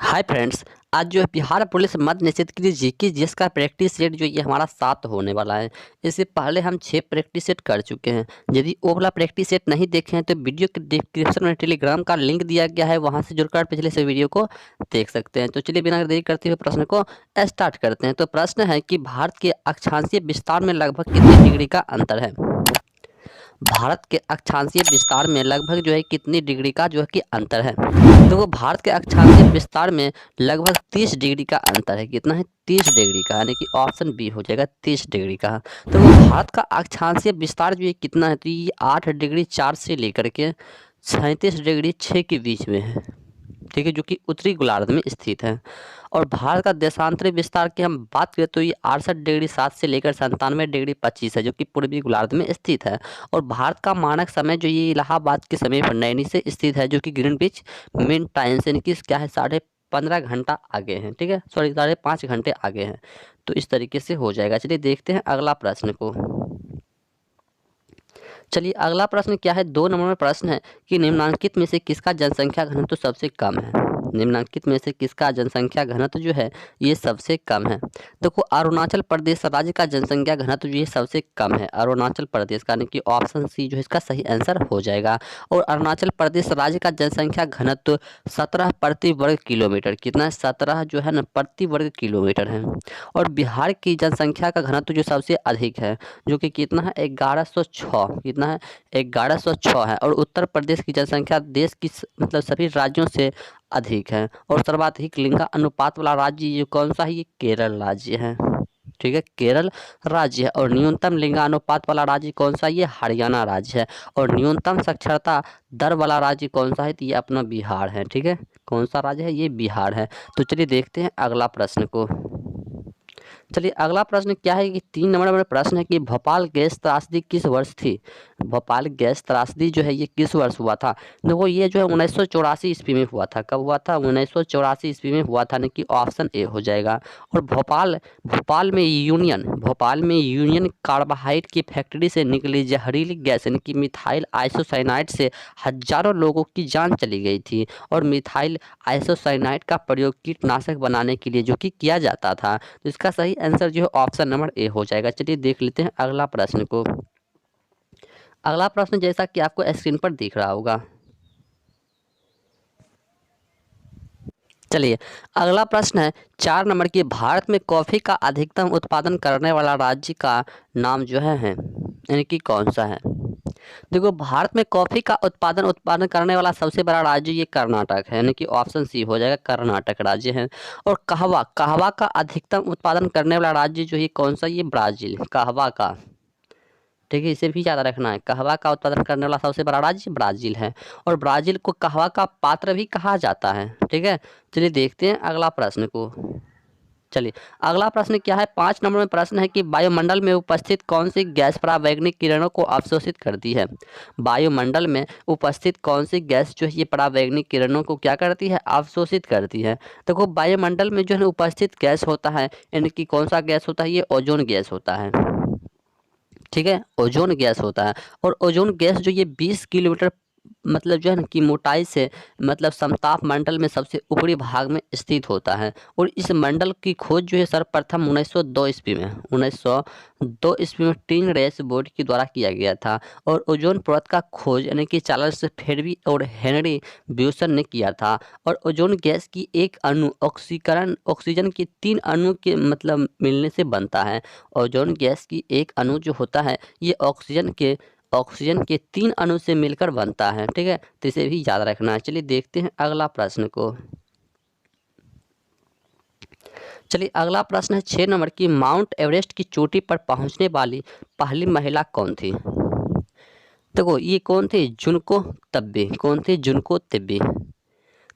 Hi friends. आज जो है बिहार पुलिस मद्य निषेध के लिए जीके जीएस का प्रैक्टिस सेट जो ये हमारा 7 होने वाला है। इससे पहले हम 6 प्रैक्टिस सेट कर चुके हैं। यदि वो वाला प्रैक्टिस सेट नहीं देखे हैं तो वीडियो के डिस्क्रिप्शन में टेलीग्राम का लिंक दिया गया है, वहां से जुड़कर पिछले से वीडियो को देख सकते हैं। तो चलिए बिना देरी करते हुए प्रश्न को स्टार्ट करते हैं। तो प्रश्न है कि भारत के अक्षांशीय विस्तार में लगभग कितनी डिग्री का अंतर है। भारत के अक्षांशीय विस्तार में लगभग जो है कितनी डिग्री का जो है कि अंतर है। तो वो भारत के अक्षांशीय विस्तार में लगभग 30 डिग्री का अंतर है। कितना है? 30 डिग्री का, यानी कि ऑप्शन बी हो जाएगा 30 डिग्री का। तो वो भारत का अक्षांशीय विस्तार जो है कितना है, तो ये 8 डिग्री 4 से लेकर के 37 डिग्री 6 के बीच में है। ठीक है, जो कि उत्तरी गोलार्ध में स्थित है। और भारत का देशांतरी विस्तार की हम बात करें तो ये 68 डिग्री 7 से लेकर 97 डिग्री 25 है, जो कि पूर्वी गोलार्ध में स्थित है। और भारत का मानक समय जो ये इलाहाबाद के समय पर नैनी से स्थित है, जो कि ग्रीनविच मीन टाइम से इनकी क्या है 15.5 घंटा आगे हैं। ठीक है, सॉरी 5.5 घंटे आगे हैं। तो इस तरीके से हो जाएगा। चलिए देखते हैं अगला प्रश्न को। चलिए अगला प्रश्न क्या है, 2 नंबर में प्रश्न है कि निम्नलिखित में से किसका जनसंख्या घनत्व सबसे कम है। निम्नलिखित में से किसका जनसंख्या घनत्व जो है ये सबसे कम है। देखो अरुणाचल प्रदेश राज्य का जनसंख्या घनत्व जो ये सबसे कम है, अरुणाचल प्रदेश का, यानी कि ऑप्शन सी जो है इसका सही आंसर हो जाएगा। और अरुणाचल प्रदेश राज्य का जनसंख्या घनत्व 17 प्रति वर्ग किलोमीटर, कितना है 17 जो है ना प्रति वर्ग किलोमीटर है। और बिहार की जनसंख्या का घनत्व जो सबसे अधिक है, जो कि कितना है 1106, कितना है 1106 है। और उत्तर प्रदेश की जनसंख्या देश की मतलब सभी राज्यों से अधिक है। और सर्वाधिक लिंगा अनुपात वाला राज्य ये कौन सा है, ये केरल राज्य है। ठीक है, केरल राज्य है। और न्यूनतम लिंगानुपात वाला राज्य कौन सा, ये हरियाणा राज्य है। और न्यूनतम साक्षरता दर वाला राज्य कौन सा है, तो ये अपना बिहार है। ठीक है, कौन सा राज्य है, ये बिहार है। तो चलिए देखते हैं अगला प्रश्न को। चलिए अगला प्रश्न क्या है कि 3 नंबर में प्रश्न है कि भोपाल गैस त्रासदी किस वर्ष थी। भोपाल गैस त्रासदी जो है ये किस वर्ष हुआ था। देखो ये जो है 1984 ईस्वी में हुआ था। कब हुआ था? 1984 ईस्वी में हुआ था, यानी कि ऑप्शन ए हो जाएगा। और भोपाल में यूनियन कार्बाइड की फैक्ट्री से निकली जहरीली गैस यानी कि मिथाइल आइसोसाइनाइड से हजारों लोगों की जान चली गई थी। और मिथाइल आइसोसाइनाइड का प्रयोग कीटनाशक बनाने के लिए जो कि किया जाता था। तो इसका सही आंसर जो है ऑप्शन नंबर ए हो जाएगा। चलिए देख लेते हैं अगला प्रश्न को। अगला प्रश्न जैसा कि आपको स्क्रीन पर दिख रहा होगा। चलिए अगला प्रश्न है 4 नंबर की, भारत में कॉफ़ी का अधिकतम उत्पादन करने वाला राज्य का नाम जो है यानी कि कौन सा है। देखो भारत में कॉफ़ी का उत्पादन करने वाला सबसे बड़ा राज्य ये कर्नाटक है, यानी कि ऑप्शन सी हो जाएगा, कर्नाटक राज्य है। और कहवा कहवा का अधिकतम उत्पादन करने वाला राज्य जो ये कौन सा, ये ब्राज़ील, कहवा का। ठीक है, इसे भी याद रखना है, कहवा का उत्पादन करने वाला सबसे बड़ा राज्य ब्राज़ील है। और ब्राज़ील को कहवा का पात्र भी कहा जाता है। ठीक है, चलिए देखते हैं अगला प्रश्न को। चलिए अगला प्रश्न क्या है, 5 नंबर में प्रश्न है कि वायुमंडल में उपस्थित कौन सी गैस परावैंगनिक किरणों को अवशोषित करती है। वायुमंडल में उपस्थित कौन सी गैस जो है ये परावैंगनिक किरणों को क्या करती है, अवशोषित करती है। देखो वायुमंडल में जो है उपस्थित गैस होता है, यानी कि कौन सा गैस होता है, ये ओजोन गैस होता है। ठीक है, ओजोन गैस होता है। और ओजोन गैस जो ये 20 किलोमीटर मतलब जो है ना कि मोटाई से मतलब समताप मंडल में सबसे ऊपरी भाग में स्थित होता है। और इस मंडल की खोज जो है सर्वप्रथम 1902 ईस्वी में 1902 ईस्वी में टीन रेस बोर्ड के द्वारा किया गया था। और ओजोन परत का खोज यानी कि चार्ल्स फेरबी और हेनरी ब्यूसन ने किया था। और ओजोन गैस की एक अणु ऑक्सीजन के 3 अणु के मतलब मिलने से बनता है। ओजोन गैस की एक अणु जो होता है ये ऑक्सीजन के 3 अणु से मिलकर बनता है। ठीक है, तो इसे भी याद रखना है। चलिए देखते हैं अगला प्रश्न को। चलिए अगला प्रश्न है 6 नंबर की, माउंट एवरेस्ट की चोटी पर पहुंचने वाली पहली महिला कौन थी। देखो ये कौन थे, जुनको तब्बे, कौन थे, जुनको तब्बे।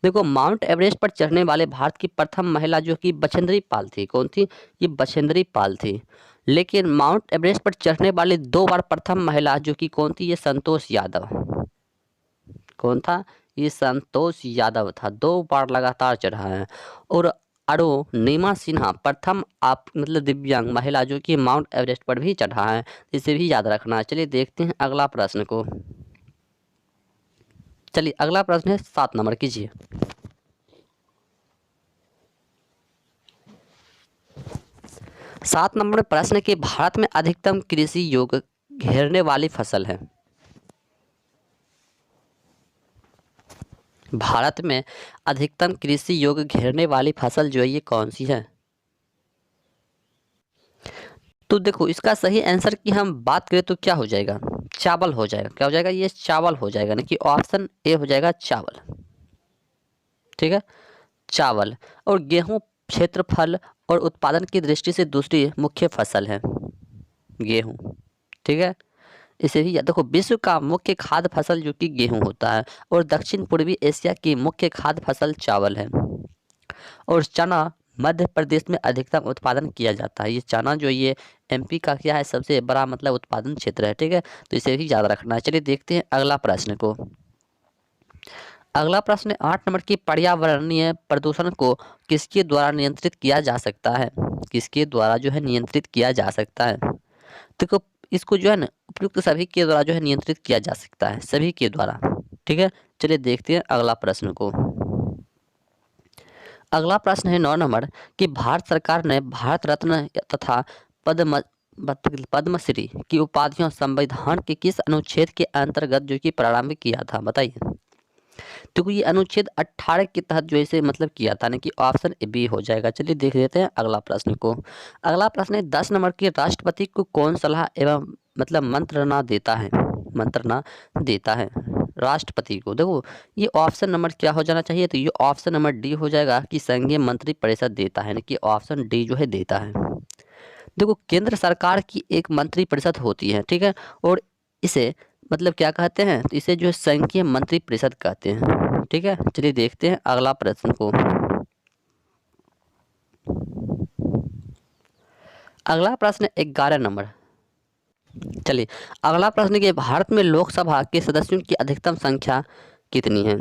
देखो माउंट एवरेस्ट पर चढ़ने वाले भारत की प्रथम महिला जो कि बछेंद्री पाल थी, कौन थी, ये बछेंद्री पाल थी। लेकिन माउंट एवरेस्ट पर चढ़ने वाली 2 बार प्रथम महिला जो कि कौन थी, ये संतोष यादव। कौन था, ये संतोष यादव था, 2 बार लगातार चढ़ा है। और अरुणिमा सिन्हा प्रथम आप मतलब दिव्यांग महिला जो कि माउंट एवरेस्ट पर भी चढ़ा है। इसे भी याद रखना है। चलिए देखते हैं अगला प्रश्न को। चलिए अगला प्रश्न है 7 नंबर कीजिए। 7 नंबर में प्रश्न है कि भारत में अधिकतम कृषि योग्य घेरने वाली फसल है। भारत में अधिकतम कृषि योग्य घेरने वाली फसल जो है ये कौन सी है? तो देखो इसका सही आंसर की हम बात करें तो क्या हो जाएगा? चावल हो जाएगा। क्या हो जाएगा? ये चावल हो जाएगा, ना कि ऑप्शन ए हो जाएगा चावल। ठीक है, चावल। और गेहूं क्षेत्रफल और उत्पादन की दृष्टि से दूसरी मुख्य फसल है गेहूं। ठीक है, इसे भी देखो विश्व का मुख्य खाद्य फसल जो कि गेहूं होता है, और दक्षिण पूर्वी एशिया की मुख्य खाद्य फसल चावल है। और चना मध्य प्रदेश में अधिकतम उत्पादन किया जाता है। ये चना जो ये एमपी का क्या है, सबसे बड़ा मतलब उत्पादन क्षेत्र है। ठीक है, तो इसे भी याद रखना है। चलिए देखते हैं अगला प्रश्न को। अगला प्रश्न 8 नंबर की पर्यावरणीय प्रदूषण को किसके द्वारा नियंत्रित किया जा सकता है? किसके द्वारा जो है नियंत्रित किया जा सकता है? देखो इसको जो है ना उपयुक्त सभी के द्वारा जो है नियंत्रित किया जा सकता है, सभी के द्वारा। ठीक है, चलिए देखते हैं अगला प्रश्न को। अगला प्रश्न है 9 नंबर कि भारत सरकार ने भारत रत्न तथा पद्म पद्मश्री की उपाधियां संविधान के किस अनुच्छेद के अंतर्गत जो कि प्रारंभ किया था? बताइए। तो ये अनुच्छेद 18 के तहत जो इसे मतलब किया था, ना कि ऑप्शन बी हो जाएगा। चलिए देख लेते हैं अगला प्रश्न को। अगला प्रश्न है 10 नंबर के राष्ट्रपति को कौन सलाह एवं मतलब मंत्रणा देता है? मंत्रणा देता है राष्ट्रपति को। देखो ये ऑप्शन नंबर क्या हो जाना चाहिए? तो ये ऑप्शन नंबर डी हो जाएगा कि संघीय मंत्री परिषद देता है, ना कि ऑप्शन डी जो है देता है। देखो केंद्र सरकार की एक मंत्री परिषद होती है। ठीक है, और इसे मतलब क्या कहते हैं? तो इसे जो है संघीय मंत्री परिषद कहते हैं। ठीक है, चलिए देखते हैं अगला प्रश्न को। अगला प्रश्न 11 नंबर। चलिए अगला प्रश्न कि भारत में लोकसभा के सदस्यों की अधिकतम संख्या कितनी है?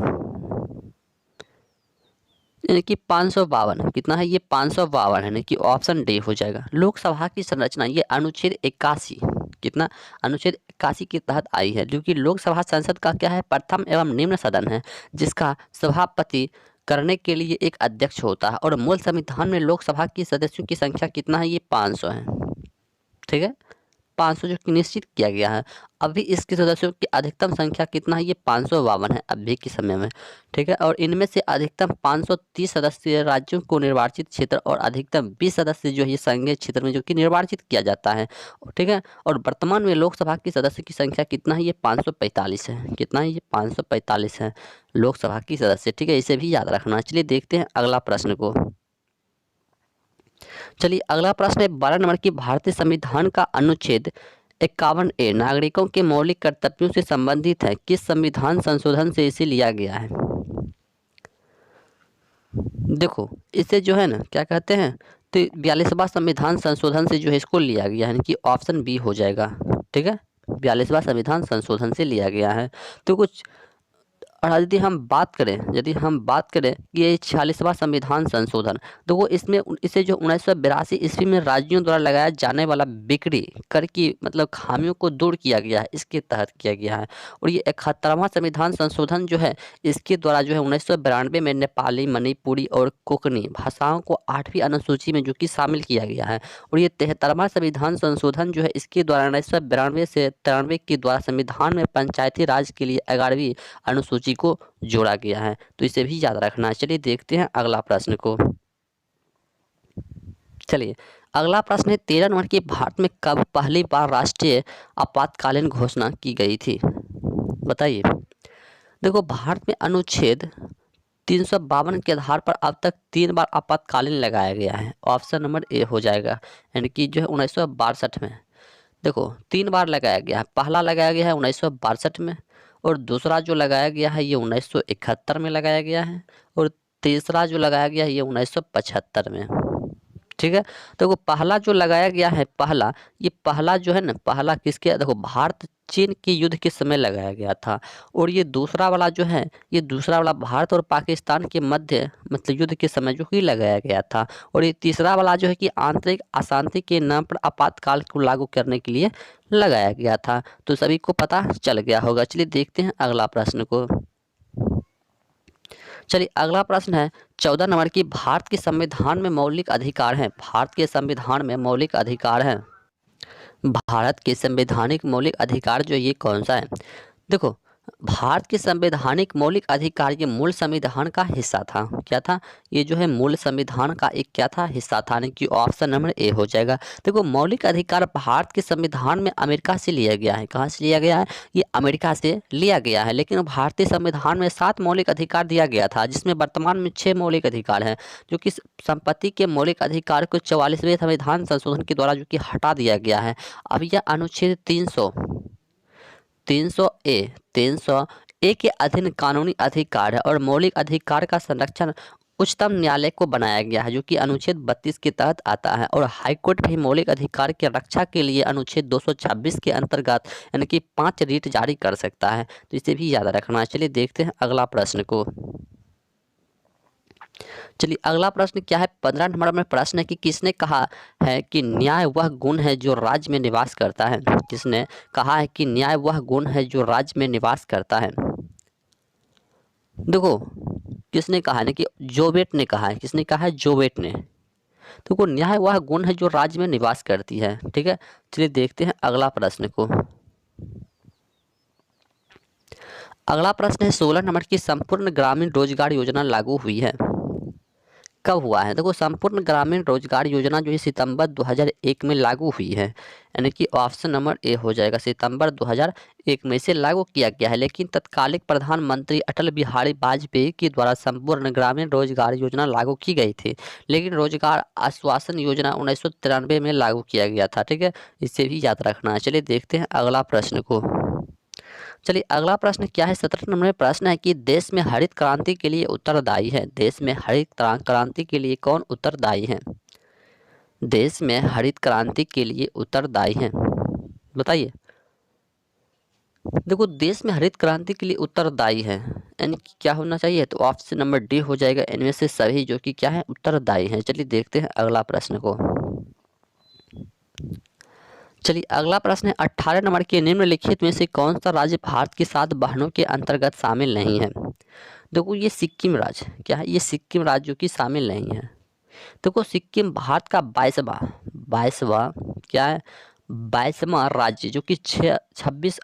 यानी कि 552। कितना है ये? 552 है, ना कि ऑप्शन डी हो जाएगा। लोकसभा की संरचना ये अनुच्छेद 81 कितना? अनुच्छेद 81 के तहत आई है, जो कि लोकसभा संसद का क्या है? प्रथम एवं निम्न सदन है, जिसका सभापति करने के लिए एक अध्यक्ष होता है। और मूल संविधान में लोकसभा की सदस्यों की संख्या कितना है? ये 500 है। ठीक है, 500 जो कि निश्चित किया गया है। अभी इसके सदस्यों की अधिकतम संख्या कितना है? ये 552 है अभी के समय में। ठीक है, और इनमें से अधिकतम 530 सदस्य राज्यों को निर्वाचित क्षेत्र और अधिकतम 20 सदस्य जो है ये संघीय क्षेत्र में जो कि निर्वाचित किया जाता है। ठीक है, और वर्तमान में लोकसभा की सदस्य की संख्या कितना है? ये 545 है। कितना है? ये 545 है लोकसभा की सदस्य। ठीक है, इसे भी याद रखना। चलिए देखते हैं अगला प्रश्न को। चलिए अगला प्रश्न है 12 नंबर की भारतीय संविधान का अनुच्छेद 51A नागरिकों के मौलिक कर्तव्यों से संबंधित है। किस संविधान संशोधन से इसे लिया गया है? देखो इसे जो है ना क्या कहते हैं? तो 42वां संविधान संशोधन से जो है इसको लिया गया है, कि ऑप्शन बी हो जाएगा। ठीक है, 42वां संविधान संशोधन से लिया गया है। तो कुछ और यदि हम बात करें कि ये 46वां संविधान संशोधन, तो वो इसमें इसे जो 1982 ईस्वी में राज्यों द्वारा लगाया जाने वाला बिक्री कर की मतलब खामियों को दूर किया गया है, इसके तहत किया गया है। और ये 71वां संविधान संशोधन जो है इसके द्वारा जो है 1992 में नेपाली, मणिपुरी और कोंकणी भाषाओं को 8वीं अनुसूची में जो कि शामिल किया गया है। और ये 73वां संविधान संशोधन जो है इसके द्वारा 1992 से 93 के द्वारा संविधान में पंचायती राज के लिए 11वीं अनुसूची को जोड़ा गया है। तो इसे भी याद रखना है। चलिए देखते हैं अगला प्रश्न को। चलिए अगला प्रश्न है 13 नंबर की भारत में कब पहली बार राष्ट्रीय आपातकालीन घोषणा की गई थी? बताइए। देखो भारत में अनुच्छेद 352 के आधार पर अब तक 3 बार आपातकालीन लगाया गया है। ऑप्शन नंबर ए हो जाएगा, यानी कि जो है 1962 में। देखो 3 बार लगाया गया है। पहला लगाया गया है 1962 में, और दूसरा जो लगाया गया है ये 1971 में लगाया गया है, और तीसरा जो लगाया गया है ये 1975 में। ठीक है, तो वो पहला जो लगाया गया है पहला जो है ना, पहला किसके? देखो भारत चीन के युद्ध के समय लगाया गया था। और ये दूसरा वाला जो है, ये दूसरा वाला भारत और पाकिस्तान के मध्य मतलब युद्ध के समय जो कि लगाया गया था। और ये तीसरा वाला जो है कि आंतरिक अशांति के नाम पर आपातकाल को लागू करने के लिए लगाया गया था। तो सभी को पता चल गया होगा। चलिए देखते हैं अगला प्रश्न को। चलिए अगला प्रश्न है 14 नंबर की, भारत के संविधान में मौलिक अधिकार हैं। भारत के संविधान में मौलिक अधिकार हैं। भारत के संवैधानिक मौलिक अधिकार जो ये कौन सा है? देखो, भारत के संवैधानिक मौलिक अधिकार ये मूल संविधान का हिस्सा था। क्या था? ये जो है मूल संविधान का एक क्या था? हिस्सा था, यानी कि ऑप्शन नंबर ए हो जाएगा। देखो, मौलिक अधिकार भारत के संविधान में अमेरिका से लिया गया है। कहाँ से लिया गया है? ये अमेरिका से लिया गया है, लेकिन भारतीय संविधान में 7 मौलिक अधिकार दिया गया था, जिसमें वर्तमान में 6 मौलिक अधिकार हैं, जो कि संपत्ति के मौलिक अधिकार को 44वें संविधान संशोधन के द्वारा जो कि हटा दिया गया है। अब यह अनुच्छेद 300 ए के अधीन कानूनी अधिकार है और मौलिक अधिकार का संरक्षण उच्चतम न्यायालय को बनाया गया है, जो कि अनुच्छेद 32 के तहत आता है। और हाईकोर्ट भी मौलिक अधिकार की रक्षा के लिए अनुच्छेद 226 के अंतर्गत यानी कि 5 रीट जारी कर सकता है। तो इसे भी याद रखना है। चलिए देखते हैं अगला प्रश्न को। चलिए अगला प्रश्न क्या है? 15 नंबर में प्रश्न है कि किसने कहा है कि न्याय वह गुण है जो राज्य में निवास करता है? किसने कहा है कि न्याय वह गुण है जो राज्य में निवास करता है? देखो, किसने कहा है? कि जोवेट ने कहा है। किसने कहा है? जोवेट ने। देखो, न्याय वह गुण है जो राज्य में निवास करती है। ठीक है, चलिए देखते हैं अगला प्रश्न को। अगला प्रश्न है 16 नंबर की, संपूर्ण ग्रामीण रोजगार योजना लागू हुई है। कब हुआ है? देखो, संपूर्ण ग्रामीण रोजगार योजना जो है सितंबर 2001 में लागू हुई है, यानी कि ऑप्शन नंबर ए हो जाएगा। सितंबर 2001 में इसे लागू किया गया है, लेकिन तत्कालिक प्रधानमंत्री अटल बिहारी वाजपेयी के द्वारा संपूर्ण ग्रामीण रोजगार योजना लागू की गई थी, लेकिन रोजगार आश्वासन योजना 1993 में लागू किया गया था। ठीक है, इसे भी याद रखना है। चलिए देखते हैं अगला प्रश्न को। चलिए अगला प्रश्न क्या है? 17 नंबर में प्रश्न है कि देश में हरित क्रांति के लिए उत्तरदायी है। देश में हरित क्रांति के लिए कौन उत्तरदायी है? देश में हरित क्रांति के लिए उत्तरदायी है, बताइए। देखो, देश में हरित क्रांति के लिए उत्तरदायी है, यानी कि क्या होना चाहिए? तो ऑप्शन नंबर डी हो जाएगा, इनमें से सभी जो कि क्या है? उत्तरदायी है। चलिए देखते हैं अगला प्रश्न को। चलिए अगला प्रश्न है 18 नंबर के, निम्नलिखित में से कौन सा राज्य भारत के 7 बहनों के अंतर्गत शामिल नहीं है? देखो, ये सिक्किम राज्य क्या है? ये सिक्किम राज्य जो कि शामिल नहीं है। देखो, सिक्किम भारत का 22वां क्या है? 22वां राज्य, जो कि 26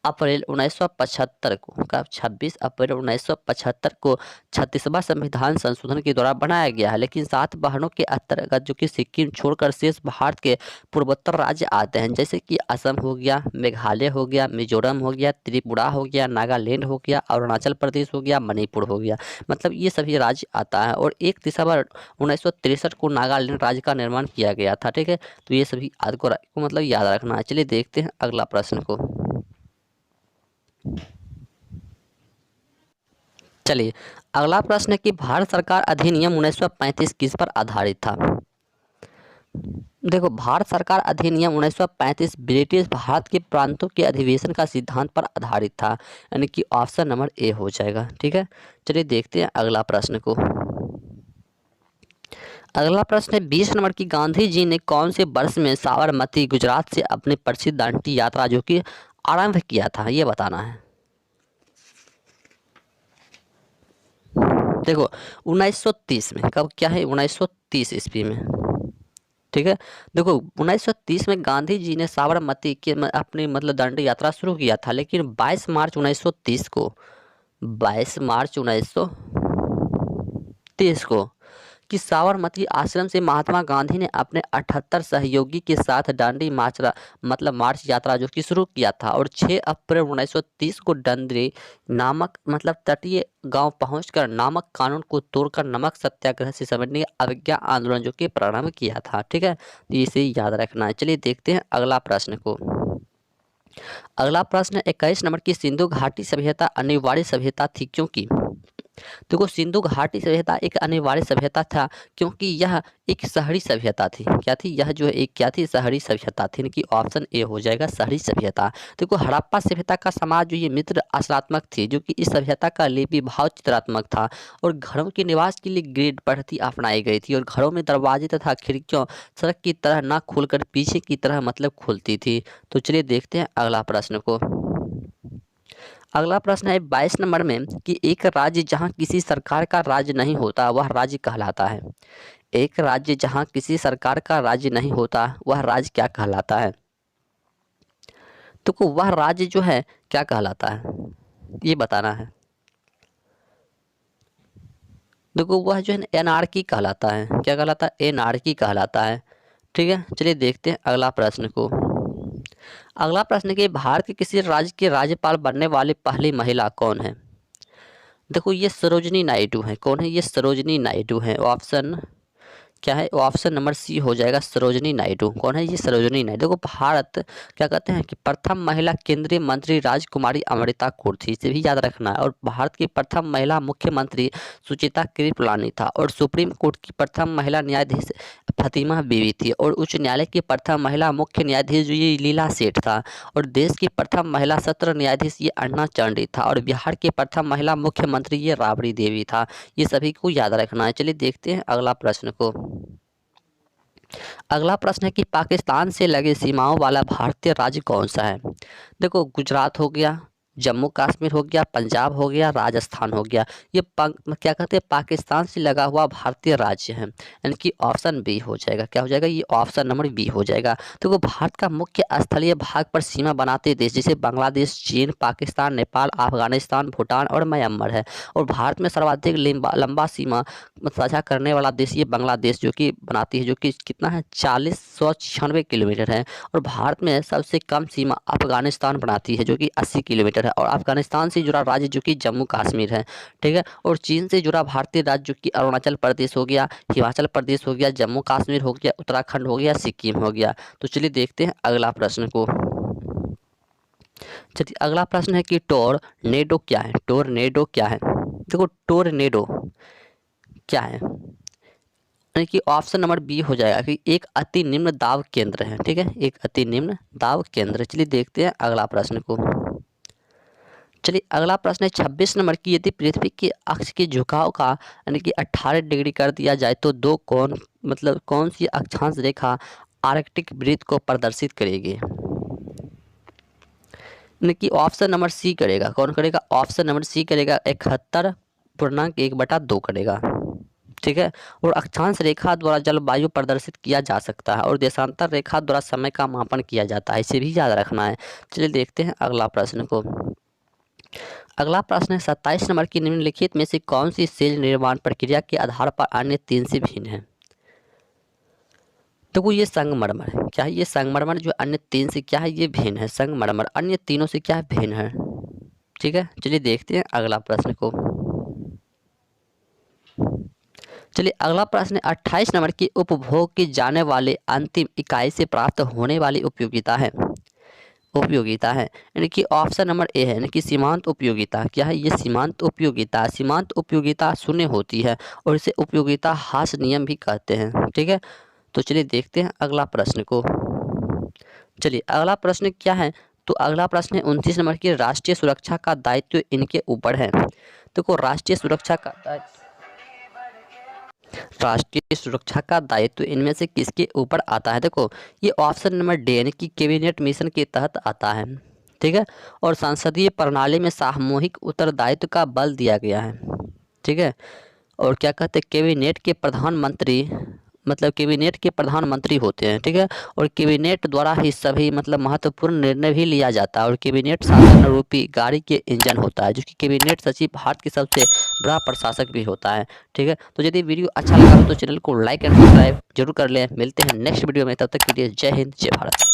अप्रैल 1975 को, कब? 26 अप्रैल 1975 को 36वां संविधान संशोधन के द्वारा बनाया गया है। लेकिन 7 बहनों के अंतर्गत जो कि सिक्किम छोड़कर शेष भारत के पूर्वोत्तर राज्य आते हैं, जैसे कि असम हो गया, मेघालय हो गया, मिजोरम हो गया, त्रिपुरा हो गया, नागालैंड हो गया, अरुणाचल प्रदेश हो गया, मणिपुर हो गया। मतलब ये सभी राज्य आता है। और 1 दिसंबर 1963 को नागालैंड राज्य का निर्माण किया गया था। ठीक है, तो ये सभी को मतलब याद रखना है। चलिए देखते हैं अगला प्रश्न को। चलिए अगला प्रश्न है कि भारत सरकार अधिनियम 1935 किस पर आधारित था? देखो, भारत सरकार अधिनियम 1935 ब्रिटिश भारत के प्रांतों के अधिवेशन का सिद्धांत पर आधारित था, यानी कि ऑप्शन नंबर ए हो जाएगा। ठीक है, चलिए देखते हैं अगला प्रश्न को। अगला प्रश्न है 20 नंबर की, गांधी जी ने कौन से वर्ष में साबरमती गुजरात से अपनी प्रसिद्ध दांडी यात्रा जो कि आरंभ किया था? ये बताना है। देखो, 1930 में। कब? क्या है? 1930 ईस्वी में। ठीक है, देखो 1930 में गांधी जी ने साबरमती के अपनी मतलब दांडी यात्रा शुरू किया था, लेकिन 22 मार्च 1930 को 22 मार्च 1930 को कि साबरमती आश्रम से महात्मा गांधी ने अपने 78 सहयोगी के साथ दांडी मार्च यात्रा जो कि शुरू किया था। और 6 अप्रैल 1930 को डंडरी नामक मतलब तटीय गांव पहुंचकर नामक कानून को तोड़कर नमक सत्याग्रह से संबंधित अवज्ञा आंदोलन जो कि प्रारंभ किया था। ठीक है, तो इसे याद रखना है। चलिए देखते हैं अगला प्रश्न को। अगला प्रश्न 21 नंबर की, सिंधु घाटी सभ्यता अनिवार्य सभ्यता थी क्योंकि? देखो, सिंधु घाटी सभ्यता एक अनिवार्य सभ्यता था क्योंकि यह एक शहरी सभ्यता थी। क्या थी? यह जो है एक क्या थी? शहरी सभ्यता थी, कि ऑप्शन ए हो जाएगा, शहरी सभ्यता। देखो, हड़प्पा सभ्यता का समाज जो ये मित्र आश्रयात्मक थी, जो कि इस सभ्यता का लिपि भाव चित्रात्मक था और घरों के निवास के लिए ग्रिड पद्धति अपनाई गई थी और घरों में दरवाजे तथा खिड़कियों सड़क की तरह न खोलकर पीछे की तरह मतलब खुलती थी। तो चलिए देखते हैं अगला प्रश्न को। अगला प्रश्न है 22 नंबर में कि एक राज्य जहाँ किसी सरकार का राज्य नहीं होता वह राज्य कहलाता है। एक राज्य जहाँ किसी सरकार का राज्य नहीं होता वह राज्य क्या कहलाता है? तो वह राज्य जो है क्या कहलाता है, ये बताना है। देखो वह जो है एनार्की कहलाता है। क्या कहलाता है? एनार्की कहलाता है। ठीक है, चलिए देखते हैं अगला प्रश्न को। अगला प्रश्न कि भारत के किसी राज्य के राज्यपाल बनने वाली पहली महिला कौन है? देखो ये सरोजनी नायडू है। कौन है ये? सरोजनी नायडू है। ऑप्शन क्या है? ऑप्शन नंबर सी हो जाएगा, सरोजनी नायडू। कौन है ये? सरोजनी नायडू। देखो भारत क्या कहते हैं कि प्रथम महिला केंद्रीय मंत्री राजकुमारी अमृता कौर थी, इसे भी याद रखना है। और भारत की प्रथम महिला मुख्यमंत्री सुचिता कृपलानी था। और सुप्रीम कोर्ट की प्रथम महिला न्यायाधीश फतिमा बीवी थी। और उच्च न्यायालय की प्रथम महिला मुख्य न्यायाधीश जो ये लीला सेठ था। और देश की प्रथम महिला सत्र न्यायाधीश ये अन्ना चंडी था। और बिहार की प्रथम महिला मुख्यमंत्री ये राबड़ी देवी था। ये सभी को याद रखना है। चलिए देखते हैं अगला प्रश्न को। अगला प्रश्न है कि पाकिस्तान से लगे सीमाओं वाला भारतीय राज्य कौन सा है? देखो गुजरात हो गया, जम्मू कश्मीर हो गया, पंजाब हो गया, राजस्थान हो गया। ये क्या कहते हैं? पाकिस्तान से लगा हुआ भारतीय राज्य है, यानी कि ऑप्शन बी हो जाएगा। क्या हो जाएगा? ये ऑप्शन नंबर बी हो जाएगा। तो वो भारत का मुख्य स्थलीय भाग पर सीमा बनाते देश जैसे बांग्लादेश, चीन, पाकिस्तान, नेपाल, अफगानिस्तान, भूटान और म्यांमार है। और भारत में सर्वाधिक लंबा सीमा साझा करने वाला देश ये बांग्लादेश जो कि बनाती है, जो कि कितना है? 4096 किलोमीटर है। और भारत में सबसे कम सीमा अफगानिस्तान बनाती है जो कि 80 किलोमीटर है। और अफगानिस्तान से जुड़ा राज्य जो कि जम्मू कश्मीर है। ठीक है, और चीन से जुड़ा भारतीय राज्य जो कि अरुणाचल प्रदेश हो गया, हिमाचल प्रदेश हो गया, जम्मू कश्मीर हो गया, उत्तराखंड हो गया, सिक्किम हो गया। तो चलिए देखते हैं अगला प्रश्न को। चलिए अगला प्रश्न है कि टोर्नेडो क्या है? टोर्नेडो क्या है? देखो टोर्नेडो क्या है, यानी कि ऑप्शन नंबर बी हो जाएगा कि एक अति निम्न दाब केंद्र है। ठीक है, एक अति निम्न दाब केंद्र। चलिए देखते हैं अगला प्रश्न को। चलिए अगला प्रश्न है 26 नंबर की, यदि पृथ्वी के अक्ष के झुकाव का यानी कि 18 डिग्री कर दिया जाए तो कौन सी अक्षांश रेखा आर्कटिक वृत्त को प्रदर्शित करेगी? यानी कि ऑप्शन नंबर सी करेगा। कौन करेगा? ऑप्शन नंबर सी करेगा, 71.1/2 करेगा। ठीक है, और अक्षांश रेखा द्वारा जलवायु प्रदर्शित किया जा सकता है। और देशांतर रेखा द्वारा समय का मापन किया जाता है, इसे भी याद रखना है। चलिए देखते हैं अगला प्रश्न को। अगला प्रश्न है 27 नंबर की, निम्नलिखित में से कौन सी सेल निर्माण प्रक्रिया के आधार पर अन्य 3 से भिन्न है? तो वो ये संगमरमर है। क्या है? ये संगमरमर जो अन्य 3 से क्या है? ये भिन्न है। संगमरमर अन्य तीनों से क्या है? भिन्न है। ठीक है, चलिए देखते हैं अगला प्रश्न को। चलिए अगला प्रश्न 28 नंबर की, उपभोग की जाने वाले अंतिम इकाई से प्राप्त होने वाली उपयोगिता है। उपयोगिता है, यानी कि ऑप्शन नंबर ए है, यानी कि सीमांत उपयोगिता। क्या है? ये सीमांत उपयोगिता। सीमांत उपयोगिता शून्य होती है और इसे उपयोगिता ह्रास नियम भी कहते हैं। ठीक है, तो चलिए देखते हैं अगला प्रश्न को। चलिए अगला प्रश्न क्या है? तो अगला प्रश्न है 29 नंबर की, राष्ट्रीय सुरक्षा का दायित्व इनके ऊपर है। देखो राष्ट्रीय सुरक्षा का दायित्व, राष्ट्रीय सुरक्षा का दायित्व इनमें से किसके ऊपर आता है? देखो ये ऑप्शन नंबर डी यानी कि कैबिनेट मिशन के तहत आता है। ठीक है, और संसदीय प्रणाली में सामूहिक उत्तरदायित्व का बल दिया गया है। ठीक है, और क्या कहते हैं? कैबिनेट के प्रधानमंत्री कैबिनेट के प्रधानमंत्री होते हैं। ठीक है, और कैबिनेट द्वारा ही सभी महत्वपूर्ण निर्णय भी लिया जाता है। और कैबिनेट शासन रूपी गाड़ी के इंजन होता है, जो कि कैबिनेट सचिव भारत के सबसे बड़ा प्रशासक भी होता है। ठीक है, तो यदि वीडियो अच्छा लगा हो तो चैनल को लाइक एंड सब्सक्राइब जरूर कर लें। मिलते हैं नेक्स्ट वीडियो में, तब तक के लिए जय हिंद जय भारत।